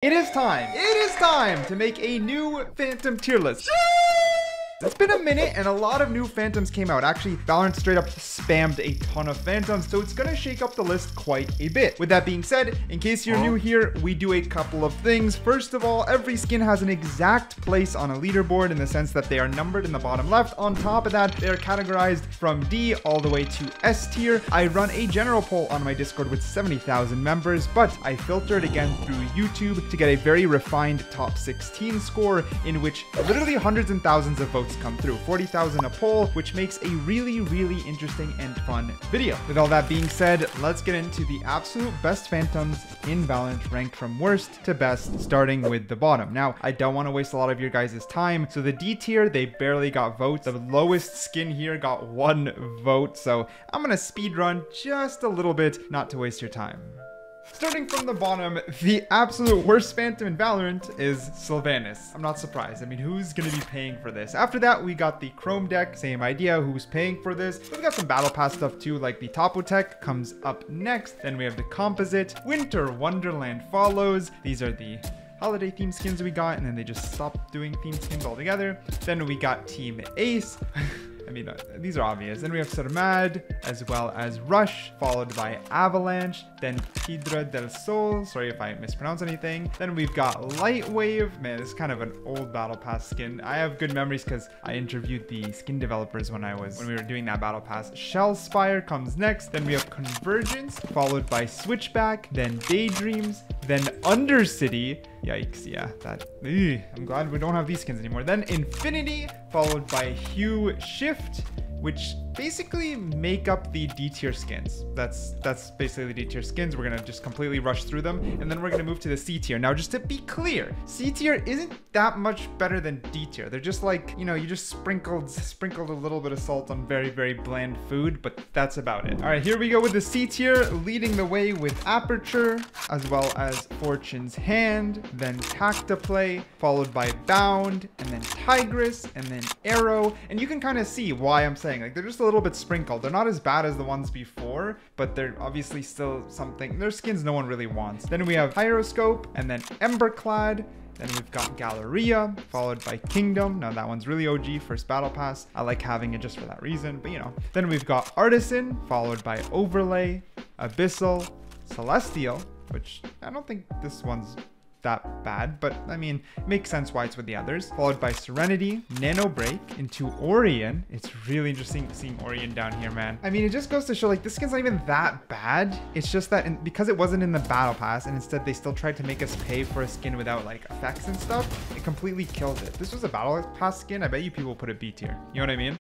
It is time! It is time to make a new Phantom tier list. It's been a minute and a lot of new Phantoms came out. Actually, Valorant straight up spammed a ton of Phantoms, so it's gonna shake up the list quite a bit. With that being said, in case you're new here, we do a couple of things. First of all, every skin has an exact place on a leaderboard in the sense that they are numbered in the bottom left. On top of that, they are categorized from D all the way to S tier. I run a general poll on my Discord with 70,000 members, but I filtered again through YouTube to get a very refined top 16 score in which literally hundreds and thousands of votes come through, 40,000 a poll, which makes a really interesting and fun video. With all that being said, let's get into the absolute best Phantoms in Valorant, ranked from worst to best, starting with the bottom. Now, I don't want to waste a lot of your guys' time, so the D tier, they barely got votes. The lowest skin here got 1 vote, so I'm gonna speed run just a little bit, not to waste your time. Starting from the bottom, the absolute worst Phantom in Valorant is Sylvanas. I'm not surprised. I mean, who's going to be paying for this? After that, we got the Chrome deck. Same idea. Who's paying for this? We've got some Battle Pass stuff too, like the Topo tech comes up next. Then we have the Composite. Winter Wonderland follows. These are the holiday theme skins we got, and then they just stopped doing theme skins altogether. Then we got Team Ace. I mean, these are obvious. Then we have Sarmad, as well as Rush, followed by Avalanche, then Hydra del Sol, sorry if I mispronounce anything. Then we've got Lightwave. Man, this is kind of an old Battle Pass skin. I have good memories because I interviewed the skin developers when we were doing that Battle Pass. Shellspire comes next. Then we have Convergence, followed by Switchback, then Daydreams, then Undercity. Yikes, yeah, I'm glad we don't have these skins anymore. Then Infinity, followed by Hue Shift, which basically make up the D tier skins. That's basically the D tier skins. We're gonna just completely rush through them, and then we're gonna move to the C tier. Now, just to be clear, C tier isn't that much better than D tier. They're just like, you know, you just sprinkled a little bit of salt on very bland food, but that's about it. All right, here we go with the C tier, leading the way with Aperture, as well as Fortune's Hand, then Tactiplay, followed by Bound, and then Tigress, and then Arrow. And you can kind of see why I'm saying, like, they're just a little bit sprinkled. They're not as bad as the ones before, but they're obviously still something. They're skins no one really wants. Then we have Hieroscope, and then Emberclad. Then we've got Galleria, followed by Kingdom. Now that one's really OG, first Battle Pass. I like having it just for that reason, but you know. Then we've got Artisan, followed by Overlay, Abyssal, Celestial, which I don't think this one's that bad, but I mean, it makes sense why it's with the others. Followed by Serenity, Nano Break, into Orion. It's really interesting seeing Orion down here, man. I mean, it just goes to show, like, this skin's not even that bad. It's just that because it wasn't in the Battle Pass, and instead they still tried to make us pay for a skin without, like, effects and stuff, it completely kills it. If this was a Battle Pass skin, I bet you people put it B tier. You know what I mean?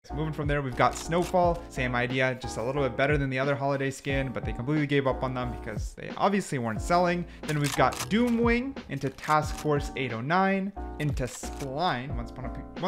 So moving from there, we've got Snowfall. Same idea, just a little bit better than the other holiday skin, but they completely gave up on them because they obviously weren't selling. Then we've got Doomwing, into Task Force 809, into Spline. Once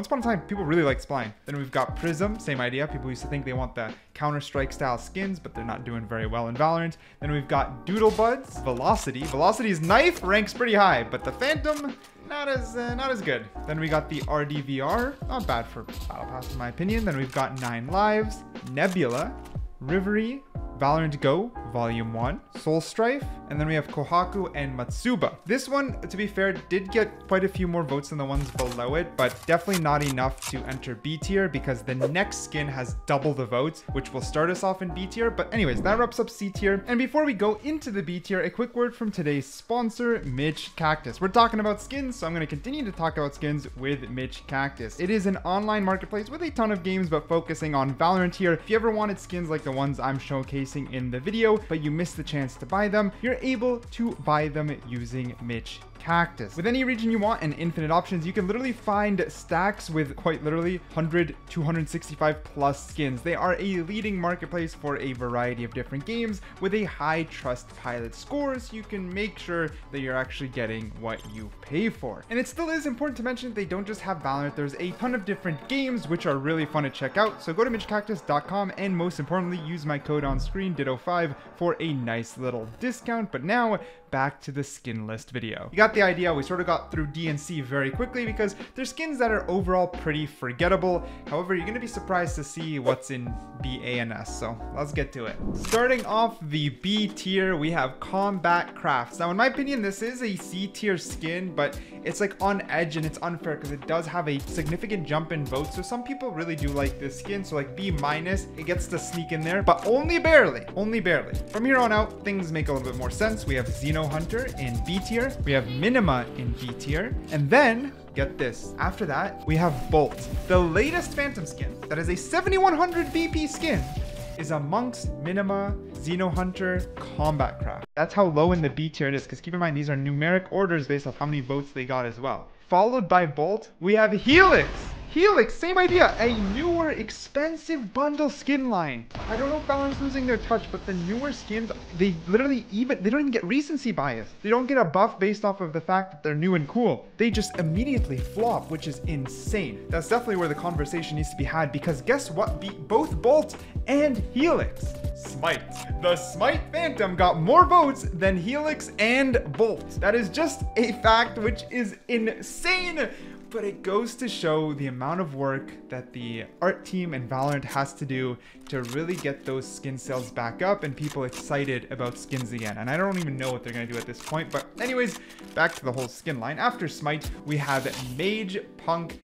upon a time, people really like Spline. Then we've got Prism, same idea. People used to think they want the Counter-Strike style skins, but they're not doing very well in Valorant. Then we've got Doodlebuds, Velocity. Velocity's knife ranks pretty high, but the Phantom, not as good. Then we got the RDVR, not bad for Battle Pass in my opinion. Then we've got 9 Lives, Nebula, Rivery, Valorant Go, Volume 1, Soul Strife, and then we have Kohaku and Matsuba. This one, to be fair, did get quite a few more votes than the ones below it, but definitely not enough to enter B tier because the next skin has double the votes, which will start us off in B tier. But anyways, that wraps up C tier. And before we go into the B tier, a quick word from today's sponsor, Mitch Cactus. We're talking about skins, so I'm going to continue to talk about skins with Mitch Cactus. It is an online marketplace with a ton of games, but focusing on Valorant here. If you ever wanted skins like the ones I'm showcasing in the video, but you missed the chance to buy them, you're able to buy them using Mitch Cactus. With any region you want and infinite options, you can literally find stacks with quite literally 100, 265 plus skins. They are a leading marketplace for a variety of different games with a high Trustpilot score, so you can make sure that you're actually getting what you pay for. And it still is important to mention they don't just have Valorant. There's a ton of different games which are really fun to check out. So go to mitchcactus.com and most importantly, use my code on screen, Ditto5, for a nice little discount. But now back to the skin list video. You got the idea. We sort of got through D and C very quickly because they're skins that are overall pretty forgettable. However, you're going to be surprised to see what's in B, A, and S. So let's get to it. Starting off the B tier, we have Combat Crafts. Now, in my opinion, this is a C tier skin, but it's like on edge and it's unfair because it does have a significant jump in votes. So some people really do like this skin. So like B minus, it gets to sneak in there, but only barely, only barely. From here on out, things make a little bit more sense. We have Xeno Hunter in B tier. We have Minima in B tier. And then get this. After that, we have Bolt. The latest Phantom skin that is a 7100 VP skin is amongst Minima, Xeno Hunter, Combat Craft. That's how low in the B tier it is, because keep in mind, these are numeric orders based off how many votes they got as well. Followed by Bolt, we have Helix. Helix, same idea, a newer, expensive bundle skin line. I don't know if Valorant's losing their touch, but the newer skins, they don't even get recency bias. They don't get a buff based off of the fact that they're new and cool. They just immediately flop, which is insane. That's definitely where the conversation needs to be had, because guess what beat both Bolt and Helix? Smite. The Smite Phantom got more votes than Helix and Bolt. That is just a fact which is insane. But it goes to show the amount of work that the art team and Valorant has to do to really get those skin sales back up and people excited about skins again. And I don't even know what they're going to do at this point. But anyways, back to the whole skin line. After Smite, we have Mage Punk.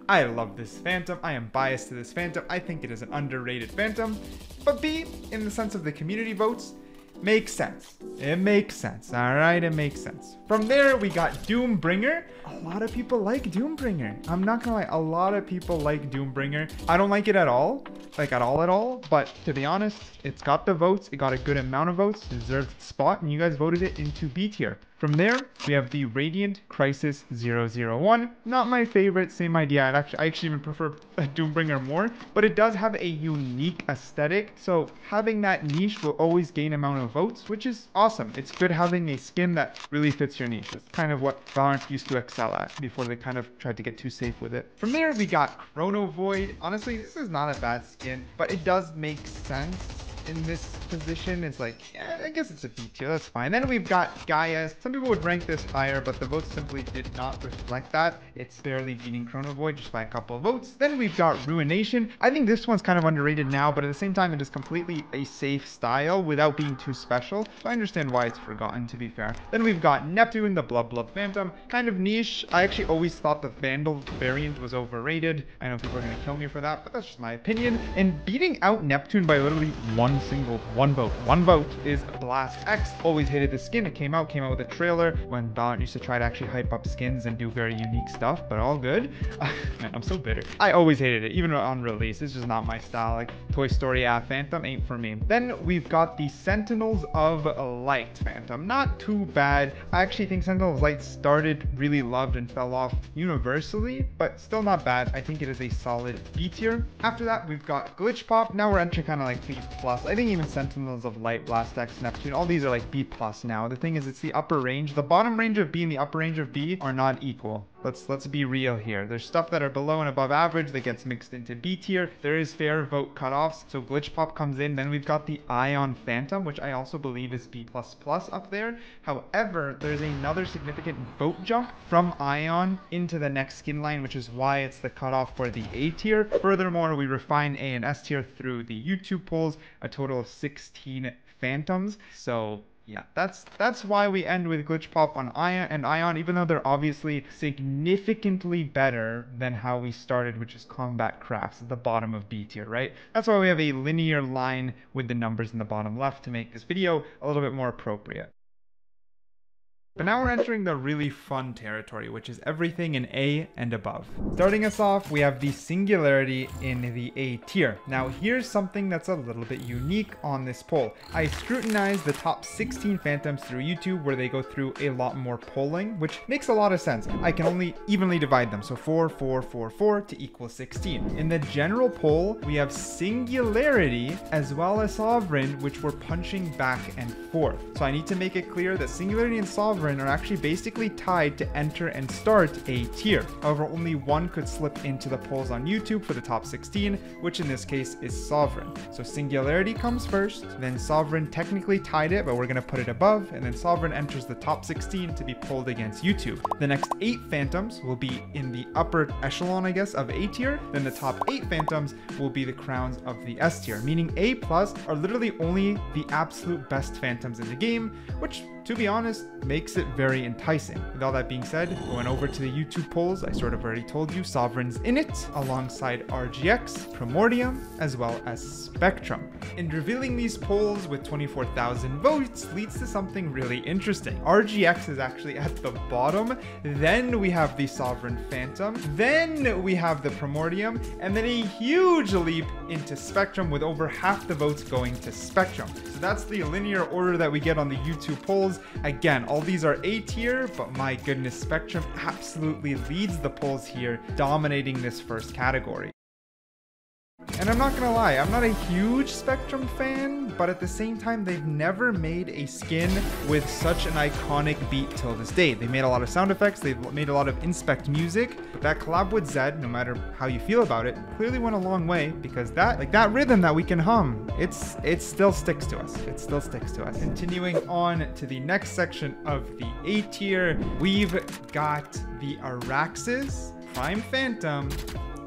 I love this Phantom. I am biased to this Phantom. I think it is an underrated Phantom. But B, in the sense of the community votes, makes sense. It makes sense. All right, it makes sense. From there, we got Doombringer. A lot of people like Doombringer. I'm not gonna lie, a lot of people like Doombringer. I don't like it at all, like at all. But to be honest, it's got the votes. It got a good amount of votes. It deserved its spot, and you guys voted it into B tier. From there, we have the Radiant Crisis 001. Not my favorite, same idea. I actually even prefer Doombringer more, but it does have a unique aesthetic. So having that niche will always gain amount of votes, which is awesome. It's good having a skin that really fits your niche. It's kind of what Valorant used to excel at before they kind of tried to get too safe with it. From there, we got Chrono Void. Honestly, this is not a bad skin, but it does make sense. In this position, it's like, yeah, I guess it's a B tier, that's fine. Then we've got Gaia. Some people would rank this higher, but the votes simply did not reflect that. It's barely beating Chrono Void just by a couple of votes. Then we've got Ruination. I think this one's kind of underrated now, but at the same time, it is completely a safe style without being too special. So I understand why it's forgotten, to be fair. Then we've got Neptune, the Blub Phantom. Kind of niche. I actually always thought the Vandal variant was overrated. I know people are going to kill me for that, but that's just my opinion. And beating out Neptune by literally one vote is Blast X. Always hated the skin. It came out with a trailer when Valorant used to try to actually hype up skins and do very unique stuff, but all good. Man, I'm so bitter. I always hated it, even on release. It's just not my style. Like Toy Story Phantom ain't for me. Then we've got the Sentinels of Light Phantom. Not too bad. I actually think Sentinels of Light started really loved and fell off universally, but still not bad. I think it is a solid B tier. After that, we've got Glitch Pop. Now we're entering kind of like B+. I think even Sentinels of Light, Blast X, Neptune, all these are like B+ now. The thing is, it's the upper range. The bottom range of B and the upper range of B are not equal. Let's be real here. There's stuff that are below and above average that gets mixed into B tier. There is fair vote cutoffs, so Glitch Pop comes in. Then we've got the Ion Phantom, which I also believe is B++ up there. However, there's another significant vote jump from Ion into the next skin line, which is why it's the cutoff for the A tier. Furthermore, we refine A and S tier through the YouTube polls, a total of 16 Phantoms. So yeah, that's why we end with Glitch Pop on Ion, even though they're obviously significantly better than how we started, which is Combat Crafts at the bottom of B tier, right? That's why we have a linear line with the numbers in the bottom left to make this video a little bit more appropriate. But now we're entering the really fun territory, which is everything in A and above. Starting us off, we have the Singularity in the A tier. Now here's something that's a little bit unique on this poll. I scrutinized the top 16 Phantoms through YouTube, where they go through a lot more polling, which makes a lot of sense. I can only evenly divide them, so 4, 4, 4, 4 to equal 16. In the general poll, we have Singularity as well as Sovereign, which were punching back and forth. So I need to make it clear that Singularity and Sovereign Sovereign are actually basically tied to enter and start a tier. However, only one could slip into the polls on YouTube for the top 16, which in this case is Sovereign. So Singularity comes first, then Sovereign technically tied it, but we're gonna put it above, and then Sovereign enters the top 16 to be polled against YouTube. The next 8 Phantoms will be in the upper echelon, I guess, of A tier. Then the top 8 Phantoms will be the crowns of the S tier, meaning A+ are literally only the absolute best Phantoms in the game, which, to be honest, makes it very enticing. With all that being said, going over to the YouTube polls, I sort of already told you Sovereign's in it, alongside RGX, Primordium, as well as Spectrum. And revealing these polls with 24,000 votes leads to something really interesting. RGX is actually at the bottom, then we have the Sovereign Phantom, then we have the Primordium, and then a huge leap into Spectrum with over half the votes going to Spectrum. So that's the linear order that we get on the YouTube polls. Again, all these are A tier, but my goodness, Spectrum absolutely leads the polls here, dominating this first category. And I'm not gonna lie, I'm not a huge Spectrum fan, but at the same time, they've never made a skin with such an iconic beat till this day. They made a lot of sound effects, they've made a lot of inspect music, but that collab with Zed, no matter how you feel about it, clearly went a long way, because that rhythm that we can hum, it still sticks to us. It still sticks to us. Continuing on to the next section of the A tier, we've got the Araxes, Prime Phantom,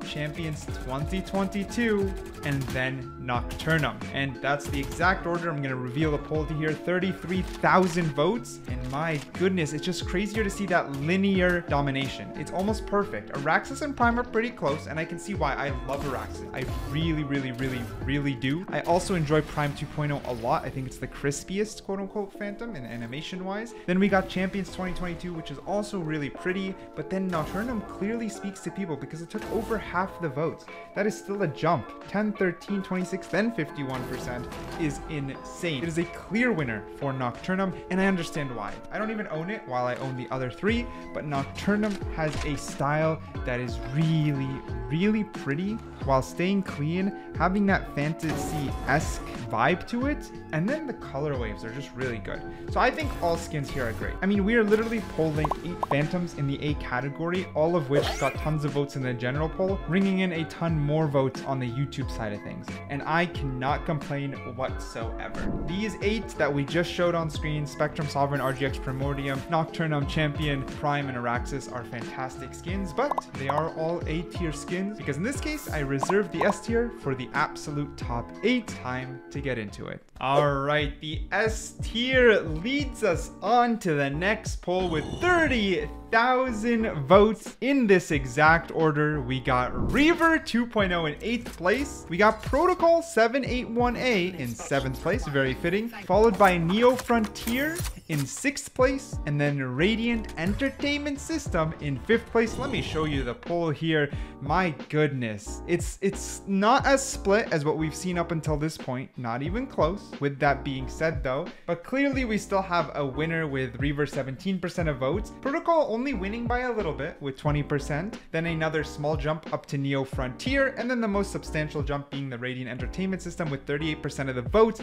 Champions 2022, and then Nocturnum. And that's the exact order. I'm gonna reveal the poll to here. 33,000 votes, and my goodness, it's just crazier to see that linear domination. It's almost perfect. Araxes and Prime are pretty close, and I can see why. I love Araxes. I really do. I also enjoy Prime 2.0 a lot. I think it's the crispiest quote-unquote Phantom in animation-wise. Then we got Champions 2022, which is also really pretty, but then Nocturnum clearly speaks to people because it took over half the votes. That is still a jump. 10, 13, 26, then 51% is insane. It is a clear winner for Nocturnum, and I understand why. I don't even own it while I own the other 3, but Nocturnum has a style that is really pretty while staying clean, having that fantasy-esque vibe to it, and then the color waves are just really good. So I think all skins here are great. I mean, we are literally polling 8 Phantoms in the A category, all of which got tons of votes in the general poll, bringing in a ton more votes on the YouTube side of things, and I cannot complain whatsoever. These 8 that we just showed on screen, Spectrum, Sovereign, RGX, Primordium, Nocturnum, Champion, Prime, and Araxes, are fantastic skins, but they are all A tier skins, because in this case, I reserved the S tier for the absolute top 8. Time to get into it. Alright, the S tier leads us on to the next poll with 30,000 votes. In this exact order, we got Reaver 2.0 in 8th place. We got Protocol 781A in 7th place, very fitting. Followed by Neo Frontier in 6th place, and then Radiant Entertainment System in 5th place. Let me show you the poll here. My goodness, it's not as split as what we've seen up until this point, not even close. With that being said though, but clearly we still have a winner with Reaver 17% of votes, Protocol only winning by a little bit with 20%, then another small jump up to Neo Frontier, and then the most substantial jump being the Radiant Entertainment System with 38% of the votes.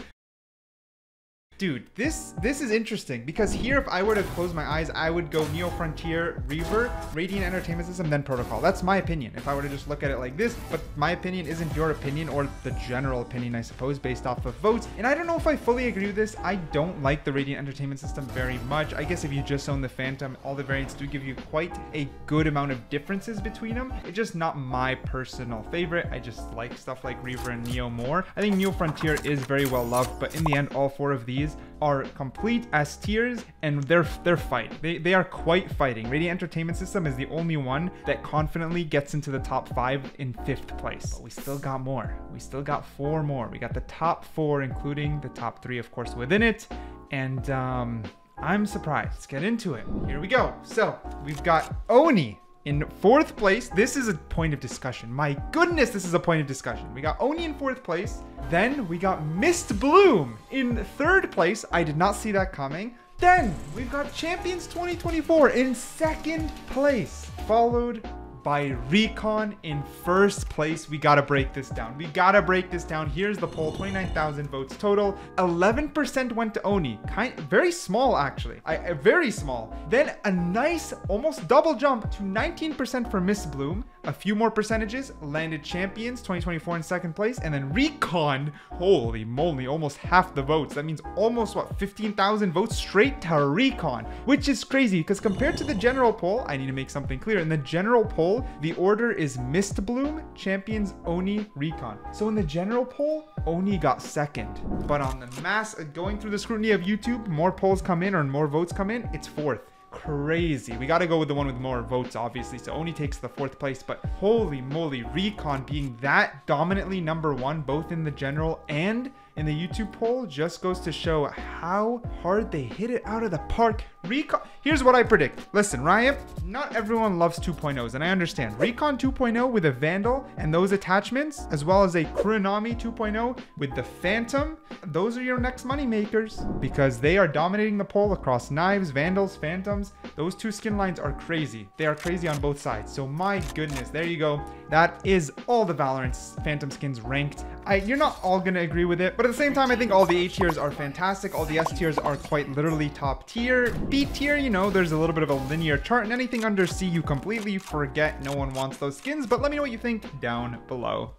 Dude, this is interesting, because here, if I were to close my eyes, I would go Neo Frontier, Reaver, Radiant Entertainment System, then Protocol. That's my opinion, if I were to just look at it like this, but my opinion isn't your opinion, or the general opinion, I suppose, based off of votes. And I don't know if I fully agree with this. I don't like the Radiant Entertainment System very much. I guess if you just own the Phantom, all the variants do give you quite a good amount of differences between them. It's just not my personal favorite. I just like stuff like Reaver and Neo more. I think Neo Frontier is very well loved, but in the end, all 4 of these are complete S tiers, and they're fighting. They are quite fighting. Radiant Entertainment System is the only one that confidently gets into the top 5 in 5th place. But we still got more. We still got 4 more. We got the top 4, including the top 3, of course, within it. And I'm surprised. Let's get into it. Here we go. So we've got Oni in 4th place. This is a point of discussion. My goodness, this is a point of discussion. We got Oni in 4th place. Then we got Mist Bloom in 3rd place. I did not see that coming. Then we've got Champions 2024 in 2nd place, followed by Recon in first place. We gotta break this down. We gotta break this down. Here's the poll, 29,000 votes total. 11% went to Oni. Very small, actually. Very small. Then a nice, almost double jump to 19% for Miss Bloom. A few more percentages landed Champions 2024 in second place, and then Recon, holy moly, almost half the votes. That means almost what, 15,000 votes straight to Recon, which is crazy because compared to the general poll, I need to make something clear. In the general poll, the order is Mist Bloom, Champions, Oni, Recon. So in the general poll, Oni got second, but on the mass, going through the scrutiny of YouTube, more polls come in or more votes come in, it's fourth. Crazy. We got to go with the one with more votes, obviously. So Oni takes the fourth place, but holy moly, Recon being that dominantly number one, both in the general and in the YouTube poll, just goes to show how hard they hit it out of the park. Recon, here's what I predict. Listen, Ryan, not everyone loves 2.0s, and I understand. Recon 2.0 with a Vandal and those attachments, as well as a Kuronami 2.0 with the Phantom, those are your next money makers because they are dominating the poll across knives, Vandals, Phantoms. Those two skin lines are crazy. They are crazy on both sides. So my goodness, there you go. That is all the Valorant Phantom skins ranked. You're not all gonna agree with it, but at the same time, I think all the A tiers are fantastic. All the S tiers are quite literally top tier. B tier, you know, there's a little bit of a linear chart, and anything under C you completely forget. No one wants those skins, but let me know what you think down below.